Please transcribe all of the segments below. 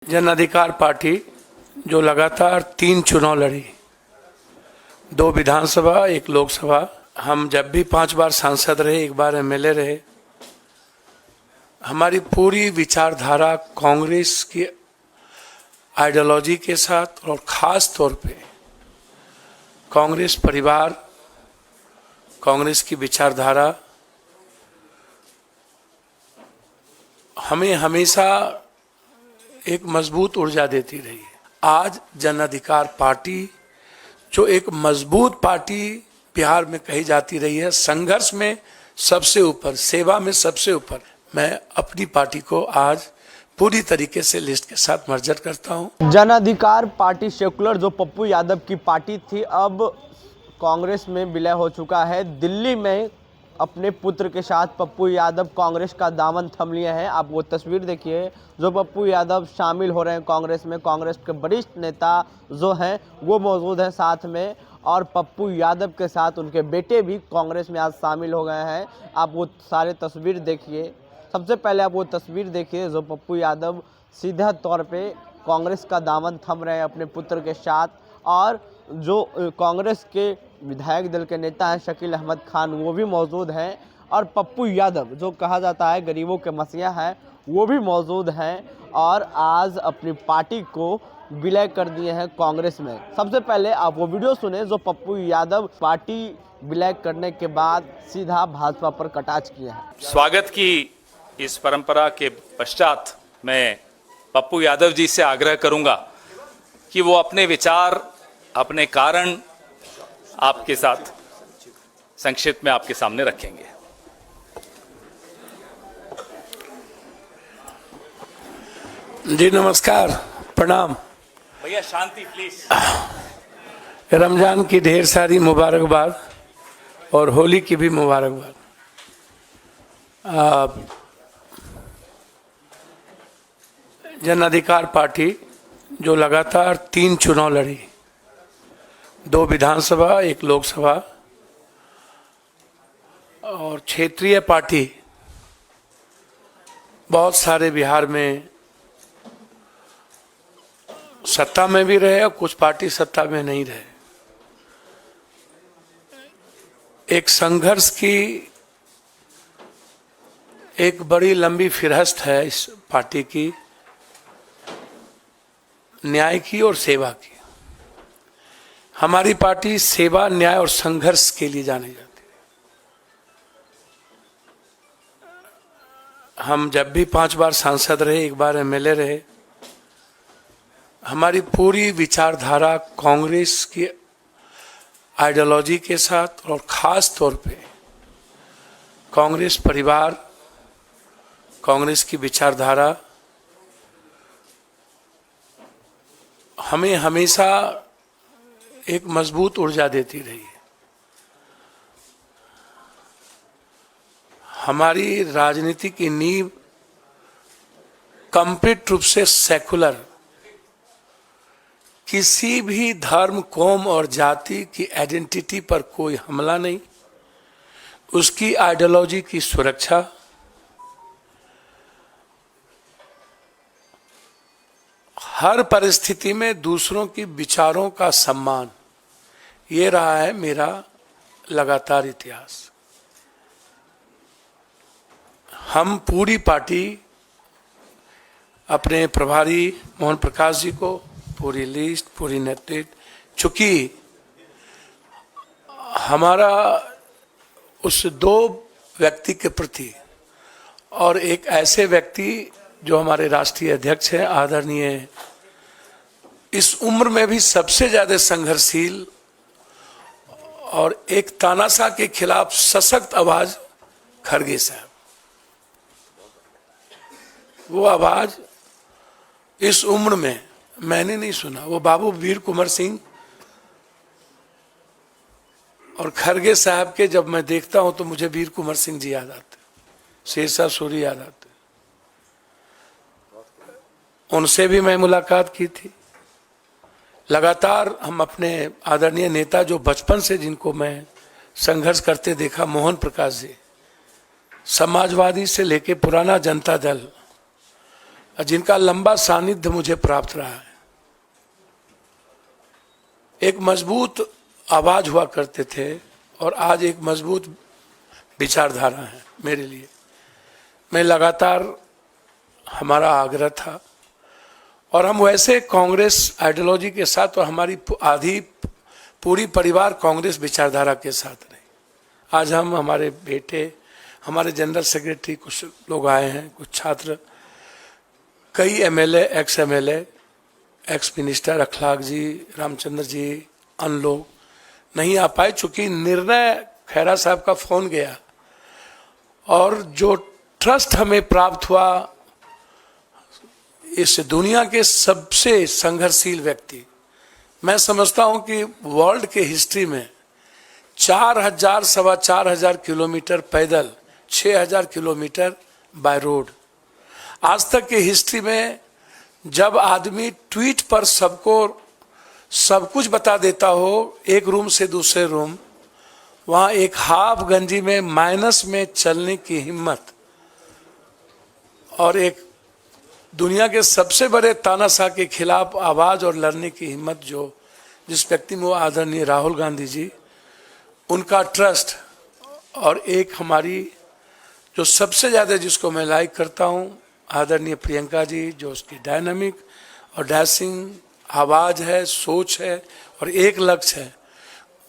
जन अधिकार पार्टी जो लगातार 3 चुनाव लड़ी, 2 विधानसभा 1 लोकसभा, हम जब भी 5 बार सांसद रहे, 1 बार एमएलए रहे, हमारी पूरी विचारधारा कांग्रेस की आइडियोलॉजी के साथ और खास तौर पे कांग्रेस परिवार, कांग्रेस की विचारधारा हमें हमेशा एक मजबूत ऊर्जा देती रही है। आज जन अधिकार पार्टी जो एक मजबूत पार्टी बिहार में कही जाती रही है, संघर्ष में सबसे ऊपर, सेवा में सबसे ऊपर, मैं अपनी पार्टी को आज पूरी तरीके से लिस्ट के साथ मर्जर करता हूं। जन अधिकार पार्टी सेकुलर जो पप्पू यादव की पार्टी थी, अब कांग्रेस में विलय हो चुका है। दिल्ली में अपने पुत्र के साथ पप्पू यादव कांग्रेस का दामन थम लिए हैं। आप वो तस्वीर देखिए जो पप्पू यादव शामिल हो रहे हैं कांग्रेस में। कांग्रेस के वरिष्ठ नेता जो हैं वो मौजूद हैं साथ में, और पप्पू यादव के साथ उनके बेटे भी कांग्रेस में आज शामिल हो गए हैं। आप वो सारे तस्वीर देखिए। सबसे पहले आप वो तस्वीर देखिए जो पप्पू यादव सीधा तौर पे कांग्रेस का दामन थम रहे हैं अपने पुत्र के साथ, और जो कांग्रेस के विधायक दल के नेता हैं शकील अहमद खान, वो भी मौजूद हैं, और पप्पू यादव जो कहा जाता है गरीबों के मसीहा हैं, वो भी मौजूद हैं, और आज अपनी पार्टी को विलय कर दिए हैं कांग्रेस में। सबसे पहले आप वो वीडियो सुने जो पप्पू यादव पार्टी विलय करने के बाद सीधा भाजपा पर कटाक्ष किए हैं। स्वागत की इस परंपरा के पश्चात मैं पप्पू यादव जी से आग्रह करूंगा कि वो अपने विचार, अपने कारण आपके साथ संक्षिप्त में आपके सामने रखेंगे। जी नमस्कार, प्रणाम। भैया शांति प्लीज। रमजान की ढेर सारी मुबारकबाद और होली की भी मुबारकबाद। जन अधिकार पार्टी जो लगातार 3 चुनाव लड़ी, 2 विधानसभा 1 लोकसभा, और क्षेत्रीय पार्टी बहुत सारे बिहार में सत्ता में भी रहे और कुछ पार्टी सत्ता में नहीं रहे। एक संघर्ष की एक बड़ी लंबी फिरहस्त है इस पार्टी की, न्याय की और सेवा की। हमारी पार्टी सेवा, न्याय और संघर्ष के लिए जानी जाती है। हम जब भी 5 बार सांसद रहे, 1 बार एमएलए रहे, हमारी पूरी विचारधारा कांग्रेस की आइडियोलॉजी के साथ और खास तौर पे कांग्रेस परिवार, कांग्रेस की विचारधारा हमें हमेशा एक मजबूत ऊर्जा देती रही है। हमारी राजनीति की नींव कंप्लीट रूप से सेकुलर, किसी भी धर्म, कौम और जाति की आइडेंटिटी पर कोई हमला नहीं, उसकी आइडियोलॉजी की सुरक्षा, हर परिस्थिति में दूसरों की विचारों का सम्मान, ये रहा है मेरा लगातार इतिहास। हम पूरी पार्टी अपने प्रभारी मोहन प्रकाश जी को पूरी लिस्ट, पूरी नेतृत्व, चूंकि हमारा उस 2 व्यक्ति के प्रति और एक ऐसे व्यक्ति जो हमारे राष्ट्रीय अध्यक्ष हैं, आदरणीय, इस उम्र में भी सबसे ज्यादा संघर्षशील और एक तानाशाह के खिलाफ सशक्त आवाज खड़गे साहब। वो आवाज इस उम्र में मैंने नहीं सुना। वो बाबू वीर कुंवर सिंह और खड़गे साहब के जब मैं देखता हूं तो मुझे वीर कुंवर सिंह जी याद आते, शेरशाह सूरी याद आते। उनसे भी मैं मुलाकात की थी। लगातार हम अपने आदरणीय नेता जो बचपन से जिनको मैं संघर्ष करते देखा, मोहन प्रकाश जी, समाजवादी से लेके पुराना जनता दल, जिनका लंबा सानिध्य मुझे प्राप्त रहा है। एक मजबूत आवाज हुआ करते थे और आज एक मजबूत विचारधारा है मेरे लिए। मैं लगातार, हमारा आग्रह था और हम वैसे कांग्रेस आइडियोलॉजी के साथ और हमारी आधी पूरी परिवार कांग्रेस विचारधारा के साथ रहे। आज हम, हमारे बेटे, हमारे जनरल सेक्रेटरी, कुछ लोग आए हैं, कुछ छात्र, कई MLA, ex MLA, ex minister अखलाक जी, रामचंद्र जी, अन्य लोग नहीं आ पाए चूंकि निर्णय खैरा साहब का फोन गया और जो ट्रस्ट हमें प्राप्त हुआ इस दुनिया के सबसे संघर्षशील व्यक्ति, मैं समझता हूं कि वर्ल्ड के हिस्ट्री में 4,000 सवा 4,000 किलोमीटर पैदल, 6,000 किलोमीटर बाय रोड, आज तक की हिस्ट्री में जब आदमी ट्वीट पर सबको सब कुछ बता देता हो, एक रूम से दूसरे रूम, वहां एक हाफ गंजी में माइनस में चलने की हिम्मत और एक दुनिया के सबसे बड़े तानाशाह के खिलाफ आवाज और लड़ने की हिम्मत जो जिस व्यक्ति में, वो आदरणीय राहुल गांधी जी, उनका ट्रस्ट और एक हमारी जो सबसे ज्यादा जिसको मैं लाइक करता हूं, आदरणीय प्रियंका जी, जो उसकी डायनामिक और डैशिंग आवाज है, सोच है और एक लक्ष्य है,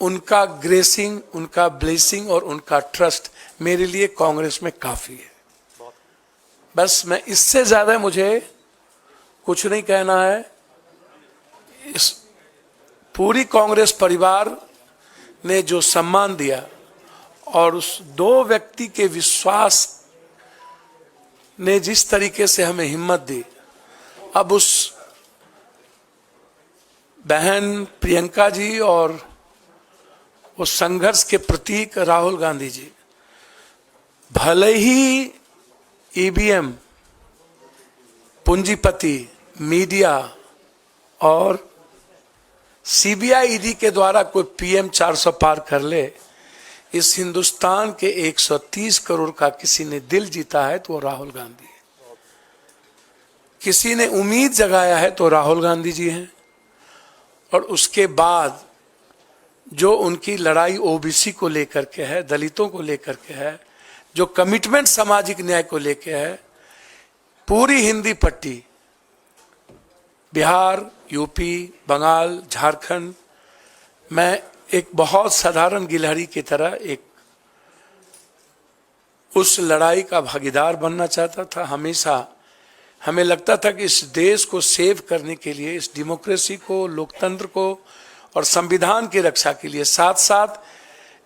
उनका ग्रेसिंग, उनका ब्लेसिंग और उनका ट्रस्ट मेरे लिए कांग्रेस में काफी है। बस मैं इससे ज्यादा मुझे कुछ नहीं कहना है। इस पूरी कांग्रेस परिवार ने जो सम्मान दिया और उस दो व्यक्ति के विश्वास ने जिस तरीके से हमें हिम्मत दी, अब उस बहन प्रियंका जी और उस संघर्ष के प्रतीक राहुल गांधी जी, भले ही ईवीएम, पूंजीपति, मीडिया और सीबीआई ईडी के द्वारा कोई पीएम 400 पार कर ले, इस हिंदुस्तान के 130 करोड़ का किसी ने दिल जीता है तो वो राहुल गांधी है। किसी ने उम्मीद जगाया है तो राहुल गांधी जी हैं। और उसके बाद जो उनकी लड़ाई ओबीसी को लेकर के है, दलितों को लेकर के है, जो कमिटमेंट सामाजिक न्याय को लेकर है, पूरी हिंदी पट्टी, बिहार, यूपी, बंगाल, झारखंड, मैं एक बहुत साधारण गिलहरी की तरह एक उस लड़ाई का भागीदार बनना चाहता था। हमेशा हमें लगता था कि इस देश को सेव करने के लिए, इस डेमोक्रेसी को, लोकतंत्र को और संविधान की रक्षा के लिए साथ साथ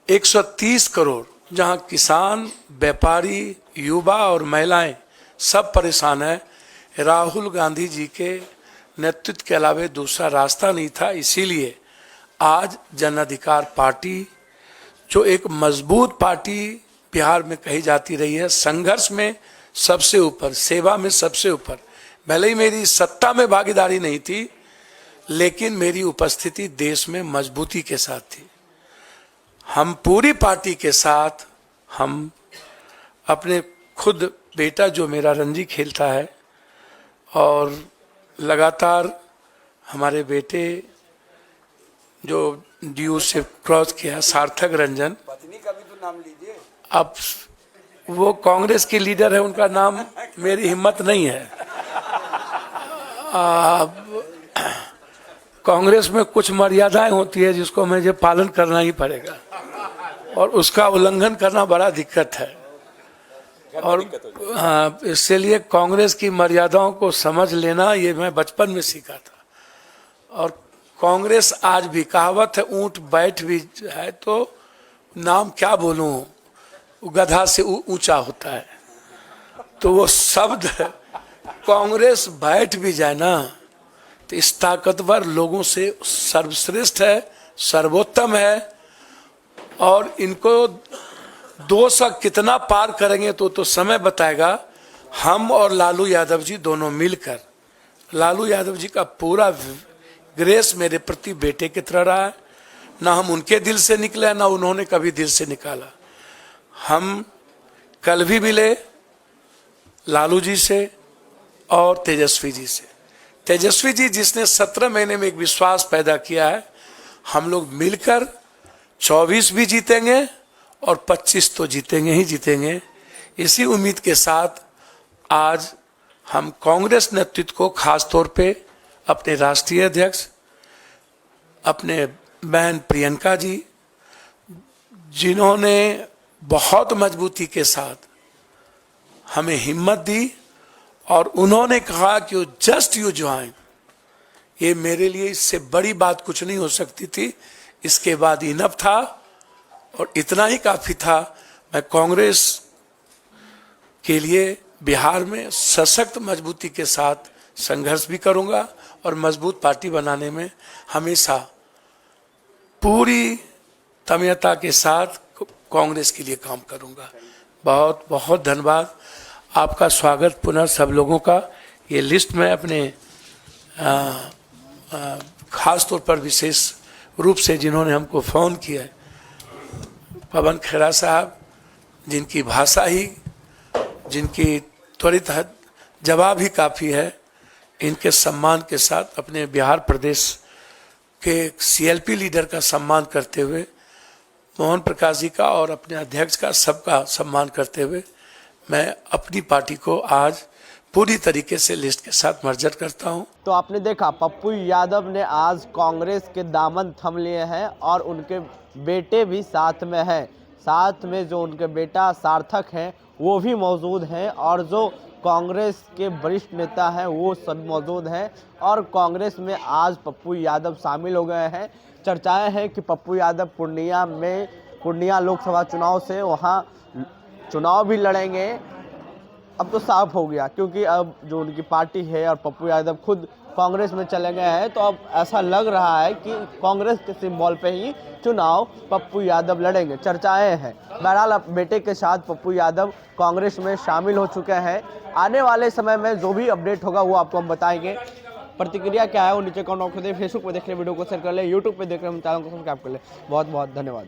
130 करोड़, जहां किसान, व्यापारी, युवा और महिलाएं सब परेशान है, राहुल गांधी जी के नेतृत्व के अलावा दूसरा रास्ता नहीं था। इसीलिए आज जन अधिकार पार्टी, जो एक मजबूत पार्टी बिहार में कही जाती रही है, संघर्ष में सबसे ऊपर, सेवा में सबसे ऊपर, भले ही मेरी सत्ता में भागीदारी नहीं थी, लेकिन मेरी उपस्थिति देश में मजबूती के साथ थी। हम पूरी पार्टी के साथ, हम अपने खुद बेटा जो मेरा रणजी खेलता है और लगातार हमारे बेटे जो ड्यू से क्रॉस किया, सार्थक रंजन, पत्नी का भी तो नाम लीजिए। अब वो कांग्रेस की लीडर है, उनका नाम मेरी हिम्मत नहीं है। कांग्रेस में कुछ मर्यादाएं होती है जिसको मुझे पालन करना ही पड़ेगा और उसका उल्लंघन करना बड़ा दिक्कत है। और हाँ, इसलिए कांग्रेस की मर्यादाओं को समझ लेना ये मैं बचपन में सीखा था। और कांग्रेस आज भी, कहावत है, ऊंट बैठ भी है तो नाम क्या बोलूं, गधा से ऊंचा होता है, तो वो शब्द कांग्रेस बैठ भी जाए ना तो इस ताकतवर लोगों से सर्वश्रेष्ठ है, सर्वोत्तम है। और इनको 200 कितना पार करेंगे तो समय बताएगा। हम और लालू यादव जी दोनों मिलकर, लालू यादव जी का पूरा ग्रेस मेरे प्रति बेटे की तरह रहा है, ना हम उनके दिल से निकले ना उन्होंने कभी दिल से निकाला। हम कल भी मिले लालू जी से, और तेजस्वी जी से। तेजस्वी जी जिसने 17 महीने में एक विश्वास पैदा किया है, हम लोग मिलकर 24 भी जीतेंगे और 25 तो जीतेंगे ही जीतेंगे। इसी उम्मीद के साथ आज हम कांग्रेस नेतृत्व को खास तौर पे अपने राष्ट्रीय अध्यक्ष, अपने बहन प्रियंका जी, जिन्होंने बहुत मजबूती के साथ हमें हिम्मत दी और उन्होंने कहा कि जस्ट यू ज्वाइन, ये मेरे लिए इससे बड़ी बात कुछ नहीं हो सकती थी। इसके बाद इनफ था और इतना ही काफी था। मैं कांग्रेस के लिए बिहार में सशक्त मजबूती के साथ संघर्ष भी करूंगा और मजबूत पार्टी बनाने में हमेशा पूरी तन्मयता के साथ कांग्रेस के लिए काम करूंगा। बहुत बहुत धन्यवाद। आपका स्वागत पुनः सब लोगों का। ये लिस्ट में अपने खास तौर पर विशेष रूप से जिन्होंने हमको फ़ोन किया है, पवन खेरा साहब, जिनकी भाषा ही, जिनकी त्वरित जवाब ही काफ़ी है, इनके सम्मान के साथ अपने बिहार प्रदेश के सीएलपी लीडर का सम्मान करते हुए, मोहन प्रकाश जी का और अपने अध्यक्ष का सबका सम्मान करते हुए, मैं अपनी पार्टी को आज पूरी तरीके से लिस्ट के साथ मर्जर करता हूं। तो आपने देखा पप्पू यादव ने आज कांग्रेस के दामन थम लिए हैं और उनके बेटे भी साथ में हैं। साथ में जो उनके बेटा सार्थक हैं वो भी मौजूद हैं और जो कांग्रेस के वरिष्ठ नेता हैं वो सब मौजूद हैं और कांग्रेस में आज पप्पू यादव शामिल हो गए हैं। चर्चाएं हैं कि पप्पू यादव पूर्णिया लोकसभा चुनाव से वहां चुनाव भी लड़ेंगे। अब तो साफ हो गया क्योंकि अब जो उनकी पार्टी है और पप्पू यादव खुद कांग्रेस में चले गए हैं, तो अब ऐसा लग रहा है कि कांग्रेस के सिंबल पे ही चुनाव पप्पू यादव लड़ेंगे। चर्चाएं हैं। बहरहाल अब बेटे के साथ पप्पू यादव कांग्रेस में शामिल हो चुके हैं। आने वाले समय में जो भी अपडेट होगा वो आपको हम बताएंगे। प्रतिक्रिया क्या है वो नीचे कमेंट बॉक्स में। फेसबुक पे देख रहे वीडियो को शेयर कर ले, यूट्यूब पे देख रहे हम चैनल को सब्सक्राइब कर ले। बहुत बहुत धन्यवाद।